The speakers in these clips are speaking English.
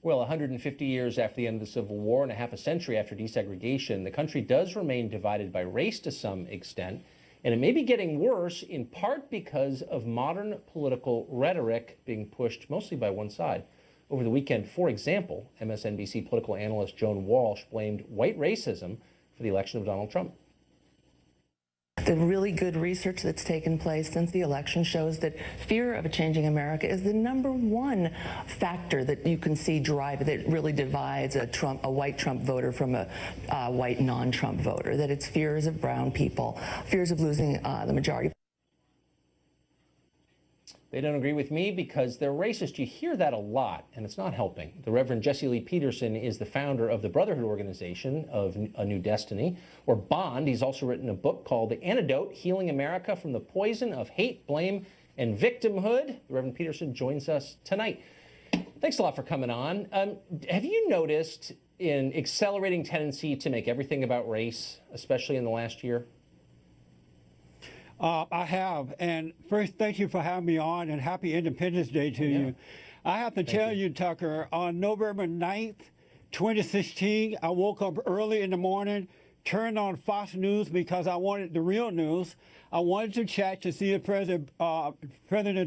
Well, 150 years after the end of the Civil War and a half a century after desegregation, the country does remain divided by race to some extent. And it may be getting worse in part because of modern political rhetoric being pushed mostly by one side. Over the weekend, for example, MSNBC political analyst Joan Walsh blamed white racism for the election of Donald Trump. The really good research that's taken place since the election shows that fear of a changing America is the #1 factor that you can see drive that really divides a white Trump voter from a white non-Trump voter. That it's fears of brown people, fears of losing the majority. They don't agree with me because they're racist. You hear that a lot, and it's not helping. The Reverend Jesse Lee Peterson is the founder of the Brotherhood organization of A New Destiny, or BOND. He's also written a book called The Antidote, Healing America from the Poison of Hate, Blame, and Victimhood. The Reverend Peterson joins us tonight. Thanks a lot for coming on. Have you noticed an accelerating tendency to make everything about race, especially in the last year? I have. And first, thank you for having me on, and happy Independence Day to you. I have to tell you, Tucker, on November 9th, 2016, I woke up early in the morning, turned on Fox News because I wanted the real news. I wanted to check to see if President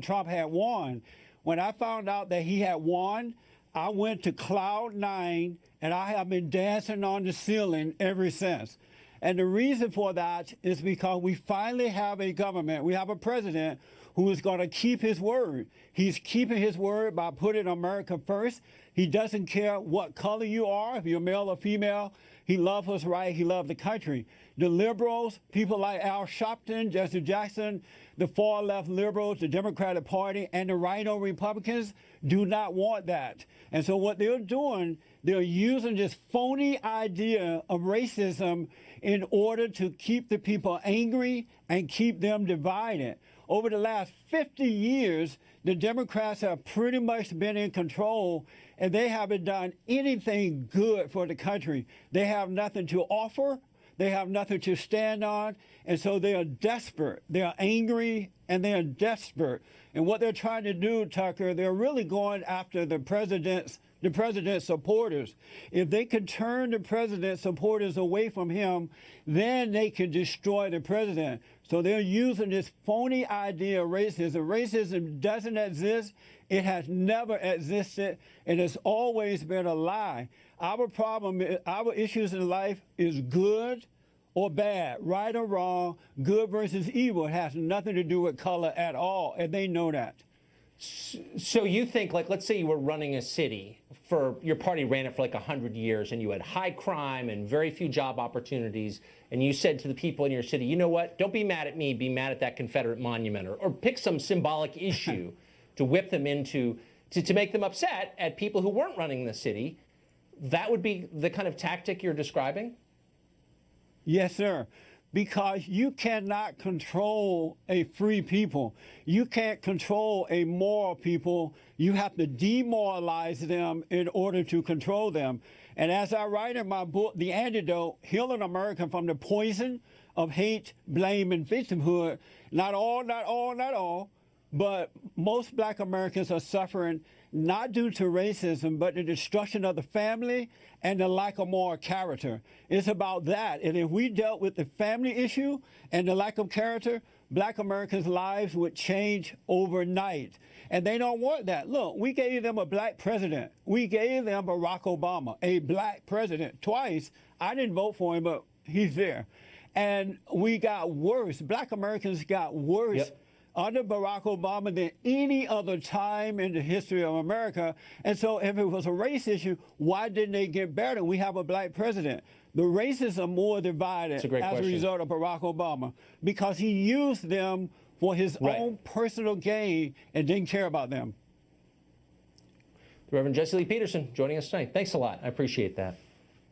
Trump had won. When I found out that he had won, I went to Cloud 9, and I have been dancing on the ceiling ever since. And the reason for that is because we finally have a government, we have a president who is going to keep his word. He's keeping his word by putting America first. He doesn't care what color you are, if you're male or female. He loves what's right. He loves the country. The liberals, people like Al Sharpton, Jesse Jackson, the far left liberals, the Democratic Party, and the rhino Republicans do not want that. And so what they're doing, they're using this phony idea of racism in order to keep the people angry and keep them divided. Over the last 50 years, the Democrats have pretty much been in control, and they haven't done anything good for the country. They have nothing to offer. They have nothing to stand on, and so they are desperate. They are angry, and they are desperate. And what they're trying to do, Tucker, they're really going after the president's supporters. If they could turn the president's supporters away from him, then they can destroy the president. So they're using this phony idea of racism. Racism doesn't exist. It has never existed, and it's always been a lie. Our problem, our issues in life is good or bad, right or wrong, good versus evil. It has nothing to do with color at all, and they know that. So you think, like, let's say you were running a city, your party ran it for like 100 years, and you had high crime and very few job opportunities, and you said to the people in your city, you know what, don't be mad at me, be mad at that Confederate monument, or pick some symbolic issue to whip them into, to make them upset at people who weren't running the city. That would be the kind of tactic you're describing? Yes, sir. Because you cannot control a free people. You can't control a moral people. You have to demoralize them in order to control them. And as I write in my book, The Antidote, Healing America from the Poison of Hate, Blame, and Victimhood, not all, but most Black Americans are suffering not due to racism, but the destruction of the family and the lack of moral character. It's about that. And if we dealt with the family issue and the lack of character, Black Americans' lives would change overnight. And they don't want that. Look, we gave them a Black president. We gave them Barack Obama, a Black president, twice. I didn't vote for him, but he's there. And we got worse. Black Americans got worse. Yep. Under Barack Obama than any other time in the history of America. And so if it was a race issue, why didn't they get better? We have a Black president. The races are more divided as a result of Barack Obama because he used them for his own personal gain and didn't care about them. Reverend Jesse Lee Peterson joining us tonight. Thanks a lot. I appreciate that.